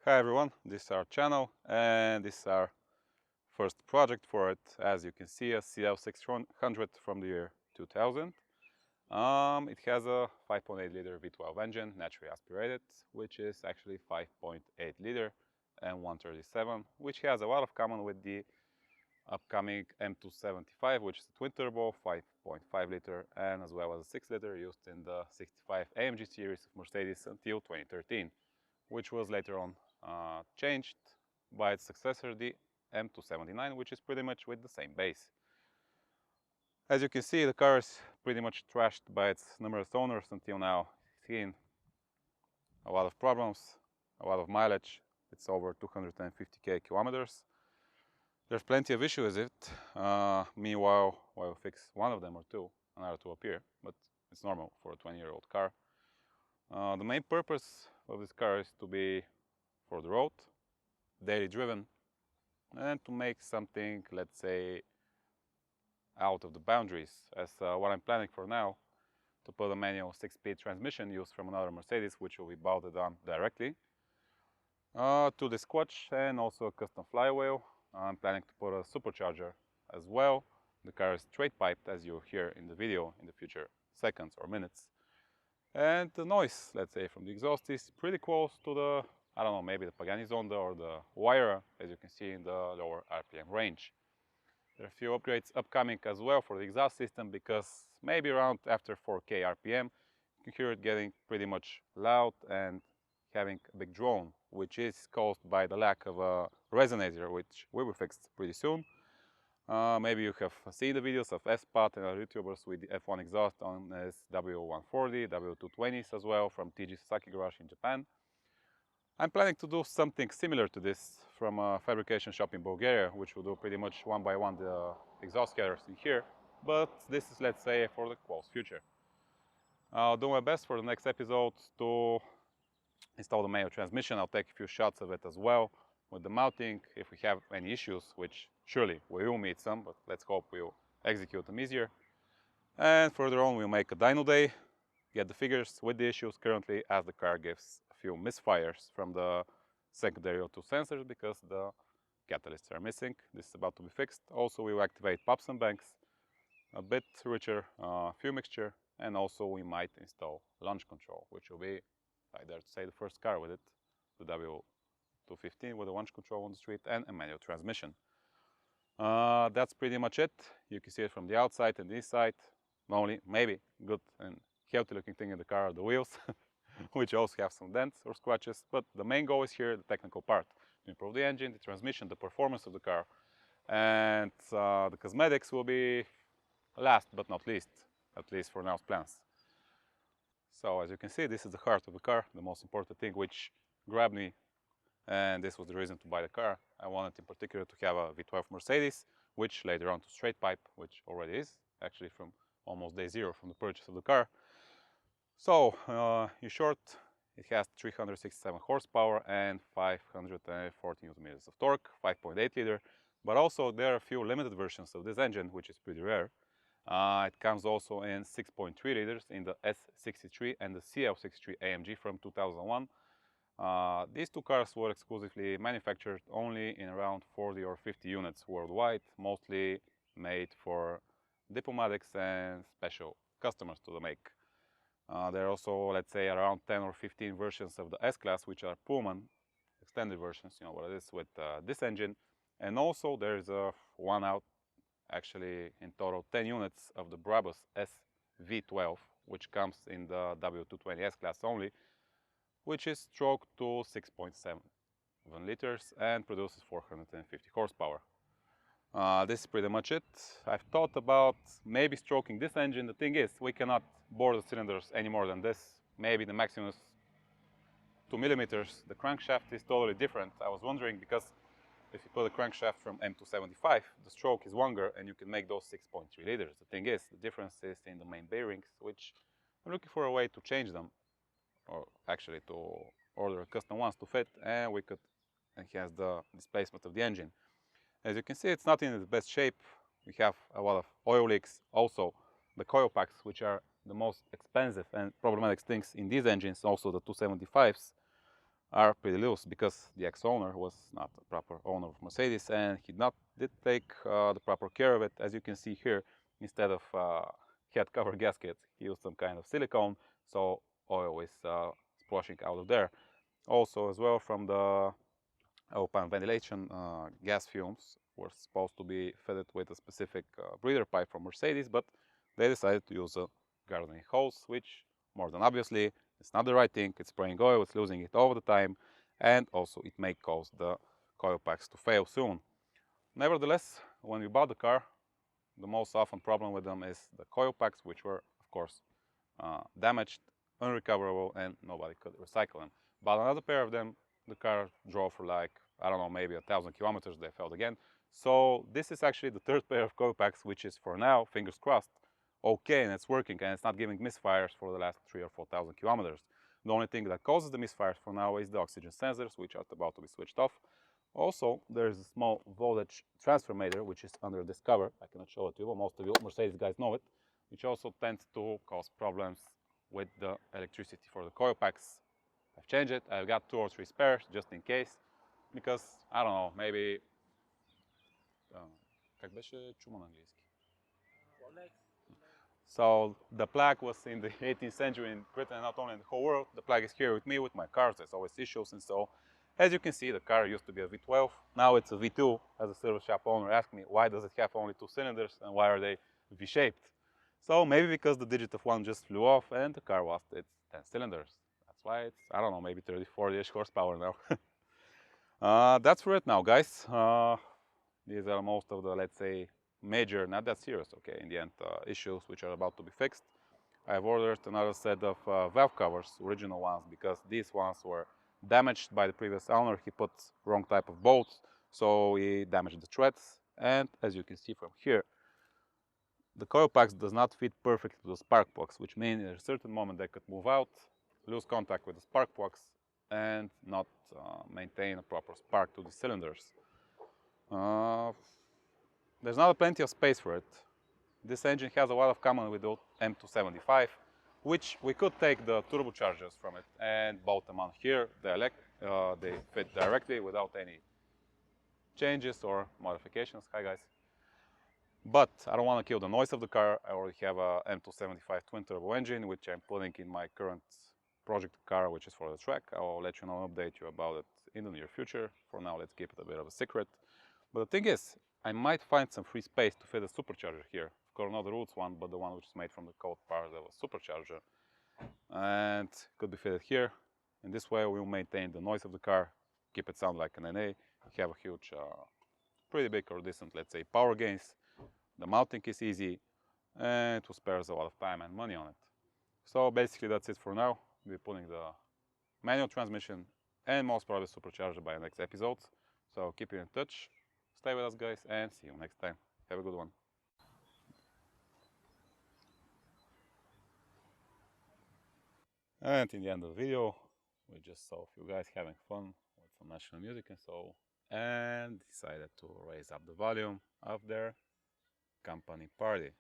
Hi everyone, this is our channel and this is our first project for it. As you can see, a CL600 from the year 2000. It has a 5.8 liter V12 engine, naturally aspirated, which is actually 5.8 liter and 137, which has a lot of common with the upcoming M275, which is a twin turbo 5.5 liter and as well as a 6 liter used in the 65 AMG series of Mercedes until 2013, which was later on changed by its successor, the M279, which is pretty much with the same base. As you can see, the car is pretty much trashed by its numerous owners until now. It's seen a lot of problems, a lot of mileage. It's over 250k kilometers. There's plenty of issues with it. Meanwhile, we'll fix one of them or two, another to appear, but it's normal for a 20-year-old car. The main purpose of this car is to be for the road, daily driven, and to make something, let's say, out of the boundaries, as what I'm planning for now, to put a manual 6-speed transmission used from another Mercedes, which will be bolted on directly to this clutch, and also a custom flywheel. I'm planning to put a supercharger as well. The car is straight piped, as you'll hear in the video in the future seconds or minutes. And the noise, let's say, from the exhaust is pretty close to the, I don't know, maybe the Pagani Zonda or the Huayra, as you can see in the lower RPM range. There are a few upgrades upcoming as well for the exhaust system, because maybe around after 4K RPM, you can hear it getting pretty much loud and having a big drone, which is caused by the lack of a resonator, which will be fixed pretty soon. Maybe you have seen the videos of S-Pot and other YouTubers with the F1 exhaust on as W140, W220s as well from TG Sasaki Garage in Japan. I'm planning to do something similar to this from a fabrication shop in Bulgaria, which will do pretty much one by one the exhaust getters in here, but this is, let's say, for the close future. I'll do my best for the next episode to install the manual transmission. I'll take a few shots of it as well with the mounting. If we have any issues, which surely we will meet some, but let's hope we'll execute them easier. And further on, we'll make a dyno day, get the figures with the issues currently, as the car gives a few misfires from the secondary O2 sensors because the catalysts are missing. This is about to be fixed. Also, we will activate pops and banks, a bit richer fuel mixture, and also we might install launch control, which will be, I dare to say, the first car with it, the W215 with a launch control on the street and a manual transmission. That's pretty much it. You can see it from the outside and the inside. Only maybe good and healthy looking thing in the car are the wheels, which also have some dents or scratches, but the main goal is here the technical part, to improve the engine, the transmission, the performance of the car, and the cosmetics will be last but not least, at least for now's plans. So as you can see, this is the heart of the car, the most important thing which grabbed me, and this was the reason to buy the car. I wanted in particular to have a V12 Mercedes, which later on to straight pipe, which already is actually from almost day zero from the purchase of the car. So in short, it has 367 horsepower and 540 Nm of torque, 5.8 liter, but also there are a few limited versions of this engine, which is pretty rare. It comes also in 6.3 liters in the S63 and the CL600 AMG from 2001. These two cars were exclusively manufactured only in around 40 or 50 units worldwide, mostly made for diplomatics and special customers to the make. There are also, let's say, around 10 or 15 versions of the S-Class, which are Pullman extended versions, you know what it is, with this engine. And also there's one out, actually in total 10 units of the Brabus SV12, which comes in the W220 S-Class only, which is stroked to 6.7 liters and produces 450 horsepower. This is pretty much it. I've thought about maybe stroking this engine. The thing is, we cannot bore the cylinders any more than this. Maybe the maximum is 2 millimeters. The crankshaft is totally different. I was wondering, because if you put a crankshaft from M275, the stroke is longer and you can make those 6.3 liters. The thing is, the difference is in the main bearings, which I'm looking for a way to change them, or actually to order custom ones to fit, and we could enhance the displacement of the engine. As you can see, it's not in the best shape. We have a lot of oil leaks. Also, the coil packs, which are the most expensive and problematic things in these engines, also the 275s, are pretty loose because the ex-owner was not a proper owner of Mercedes and he did take the proper care of it. As you can see here, instead of head cover gasket, he used some kind of silicone, so oil is splashing out of there. Also, as well, from the open ventilation, gas fumes were supposed to be fitted with a specific breather pipe from Mercedes, but they decided to use a gardening hose, which, more than obviously, it's not the right thing. It's spraying oil, it's losing it all the time, and also it may cause the coil packs to fail soon. Nevertheless, when we bought the car, the most often problem with them is the coil packs, which were, of course, damaged, unrecoverable, and nobody could recycle them. But another pair of them, the car drove for like, I don't know, maybe 1,000 kilometers, they failed again. So this is actually the third pair of coil packs, which is for now, fingers crossed, okay, and it's working, and it's not giving misfires for the last 3,000 or 4,000 kilometers. The only thing that causes the misfires for now is the oxygen sensors, which are about to be switched off. Also, there's a small voltage transfer meter, which is under this cover. I cannot show it to you, but most of you Mercedes guys know it, which also tends to cause problems with the electricity for the coil packs. I've changed it. I've got 2 or 3 spares just in case, because, I don't know, maybe... Как беше чума на английски? So the plague was in the 18th century in Britain, not only in the whole world. The plague is here with me, with my cars. There's always issues, and so, as you can see, the car used to be a V12. Now it's a V2. As a service shop owner asked me, why does it have only 2 cylinders and why are they V-shaped? So maybe because the digit of 1 just flew off and the car lost its 10 cylinders. That's why it's, I don't know, maybe 30, 40-ish horsepower now. That's for it now, guys. These are most of the, let's say, major, not that serious, okay, in the end, issues which are about to be fixed. I've ordered another set of valve covers, original ones, because these ones were damaged by the previous owner. He put wrong type of bolts, so he damaged the threads. And as you can see from here, the coil packs does not fit perfectly to the spark plugs, which means at a certain moment they could move out, lose contact with the spark plugs, and not maintain a proper spark to the cylinders. There's not plenty of space for it. This engine has a lot of common with the M275, which we could take the turbochargers from it and bolt them on here. They fit directly without any changes or modifications. Hi guys. But I don't want to kill the noise of the car. I already have a M275 twin turbo engine, which I'm putting in my current project car, which is for the track. I'll let you know and update you about it in the near future. For now, let's keep it a bit of a secret. But the thing is, I might find some free space to fit a supercharger here. Of course, not the Roots one, but the one which is made from the cold part of a supercharger. And it could be fitted here. In this way, we'll maintain the noise of the car, keep it sound like an NA, have a huge, pretty big or decent, let's say, power gains. The mounting is easy, and it will spare us a lot of time and money on it. So basically, that's it for now. We'll be putting the manual transmission and most probably supercharger by the next episodes. So keep you in touch. Stay with us, guys, and see you next time. Have a good one. And in the end of the video, we just saw a few guys having fun with some national music and so, and decided to raise up the volume of their company party.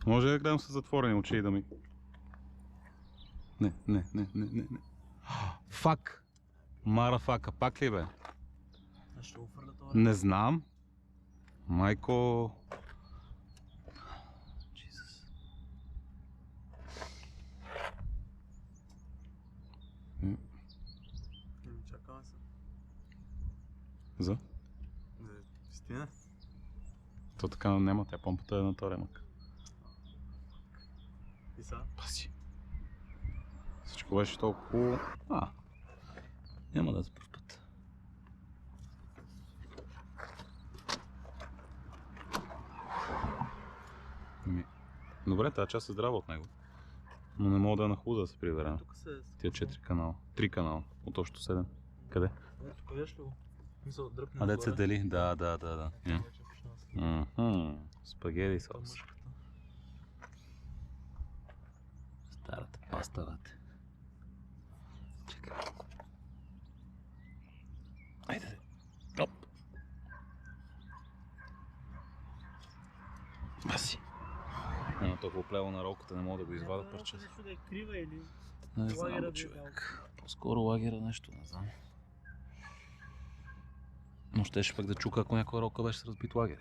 Може да гледам с затворени очи и да ми... Не. Фак! Марафака, пак ли бе? Ще го фърля това? Не знам. Майко... Jesus. Чакаме се. За? За истина? То така няма, тя помпата е на този ремък. И сега? Паси. Всичко беше толкова хубаво. Няма да се пръв път. Добре, тази част е здрава от него. Но не мога да е на худа да се прибера. Тук се... Тия 4 канала. 3 канала от общо 7. Къде? Ето, кажеш ли го? Мисъл, дръпне А, дет се нагоре. дели? Да. Ето, вече почна да се дели. Спагети Това е сос. мъжката. Старата паста, бате. Чекай. Айде. Оп. Аси. Едно толкова плево на ролката, не мога да го извадя парче. Нещо да е крива или... Не знам, лагера бе, да е човек. По-скоро лагера нещо, не знам. Но щеше пък да чука, ако някоя ролка беше с разбит лагер.